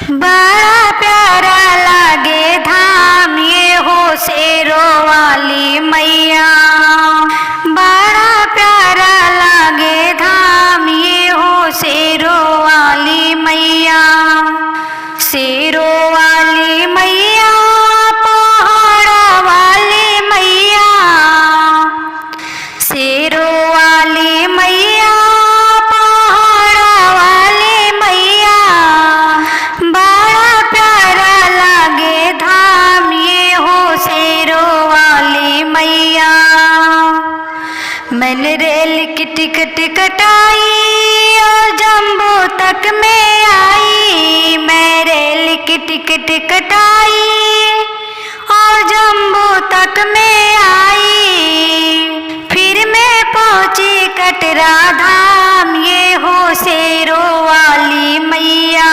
बड़ा प्यारा लागे धाम ये हो शेरों वाली मैया। बड़ा प्यारा लागे धाम ये हो शेरों वाली मैया। शेरों वाली मैया, पहाड़ा वाली मैया। शेरों वाली मैया, पहाड़ा वाली मैया। बड़ा प्यारा लागे धाम ये हो शेरों वाली मैया। मैंने रेल की टिकट कटाई और जम्बू तक में आई। मैं रेल की टिकट कटाई और जम्बू तक में आई। फिर मैं पहुंची कटरा धाम ये हो शेरों वाली मैया।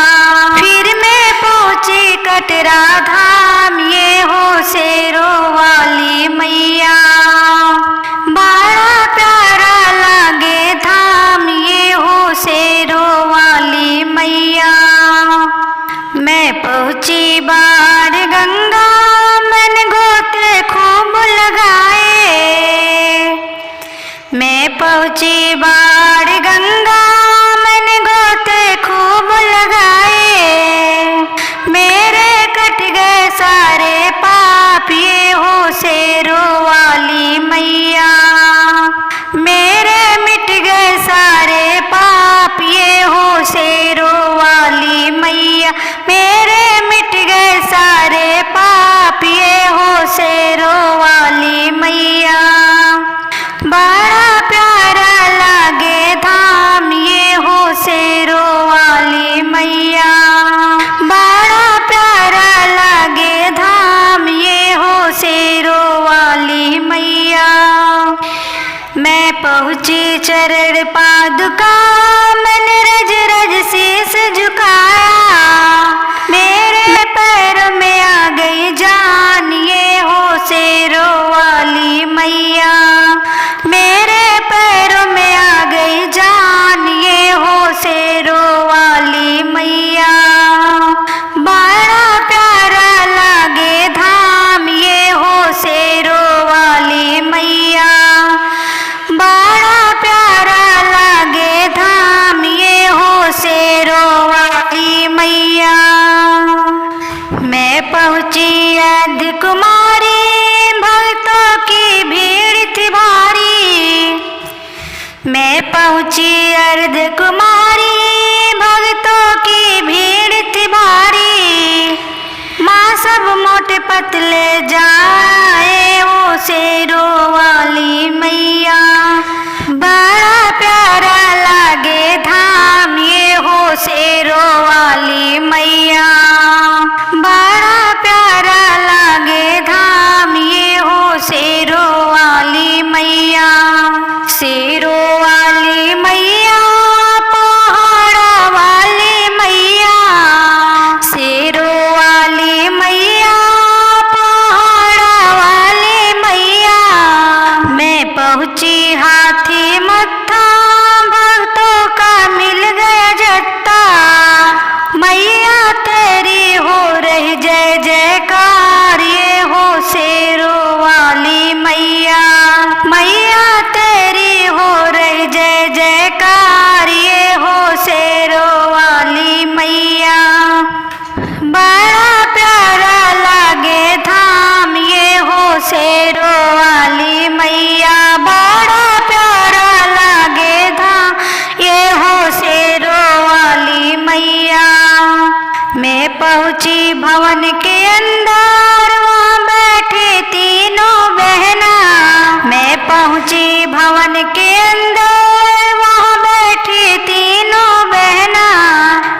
फिर मैं पहुंची कटरा धाम ये हो शेरों वाली मैया। बड़ा प्यारा लागे धाम ये हो शेरों वाली मैया। मैं पहुंची बाढ़ गंगा, मैंने गोते खूब लगाए। मैं पहुंची बाढ़ गंगा, मैंने गोते खूब लगाए। मेरे कट गए सारे पाप ये हो शेरों वाली मैया। मेरे मिट गए सारे पाप ये हो शेरों वाली मैया। मेरे मिट गए सारे पाप ये हो शेरों वाली मैया। बड़ा प्यारा लागे धाम ये हो शेरों वाली मैया। बड़ा प्यारा लागे धाम ये हो शेरों वाली मैया। मैं पहुंची चरण पादुका, मैंने रज रज शीस झुकाया। मेरे पैरों में आ गई जान ये हो शेरों वाली मैया। मेरे पैरों में आ गई जान ये हो शेरों वाली मैया। बड़ा प्यारा लागे धाम ये हो शेरों वाली मैया। बड़ा प्यारा लागे धाम ये हो शेरों वाली मैया। मैं पहुंची अर्ध कुमारी, भक्तों की भीड़ थी भारी। मैं पहुंची अर्ध कुमारी, भक्तों की भीड़ थी भारी। माँ सब मोटे पतले जाए वो शेरों वाली मैया। बड़ा प्यारा लागे धाम ये हो शेरों वाली मैया। बड़ा प्यारा लागे धाम ये हो शेरों वाली मैया। शेरों वाली मैया, पहाड़ा वाली मैया। शेरों वाली मैया, पहाड़ा वाली मैया। मैं पहुंची हाथी मत्था, भक्तों का मिल गया जत्था। मैया तेरी हो रही जय जयकार ये हो शेरों वाली मैया। मैया तेरी हो रही जय जयकार ये हो शेरों वाली मैया। बड़ा प्यारा लागे धाम ये हो शेरों वाली मैया। बड़ा प्यारा लागे धाम ये हो शेरों वाली मैया। मैं पहुंची भवन के अंदर, वहाँ बैठी तीनों बहना। मैं पहुंची भवन के अंदर, वहाँ बैठी तीनों बहना।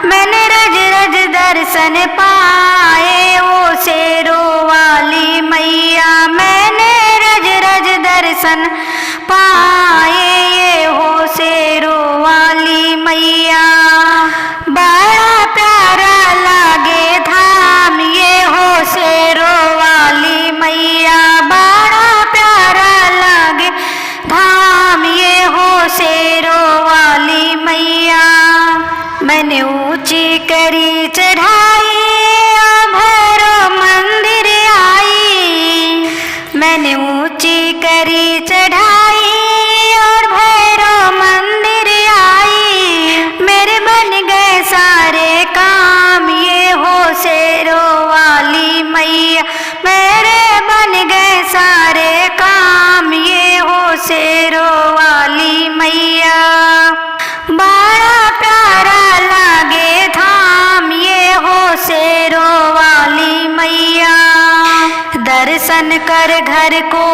मैंने रज रज दर्शन पाए वो शेरों वाली मैया। मैंने रज रज दर्शन पाए ये हो शेरों वाली मैया। बड़ा प्यारा लागे धाम ऊंची करी चढ़ाई भैरो मंदिर आई। मैंने ऊंची करी चढ़ाई और भैरो मंदिर आई। मेरे बन गए सारे काम ये हो शेरों वाली मैया। मेरे बन गए सारे काम ये हो शेरों वाली मैया। बड़ा प्यारा लागे धाम ये हो शेरों वाली मैया। दर्शन कर घर को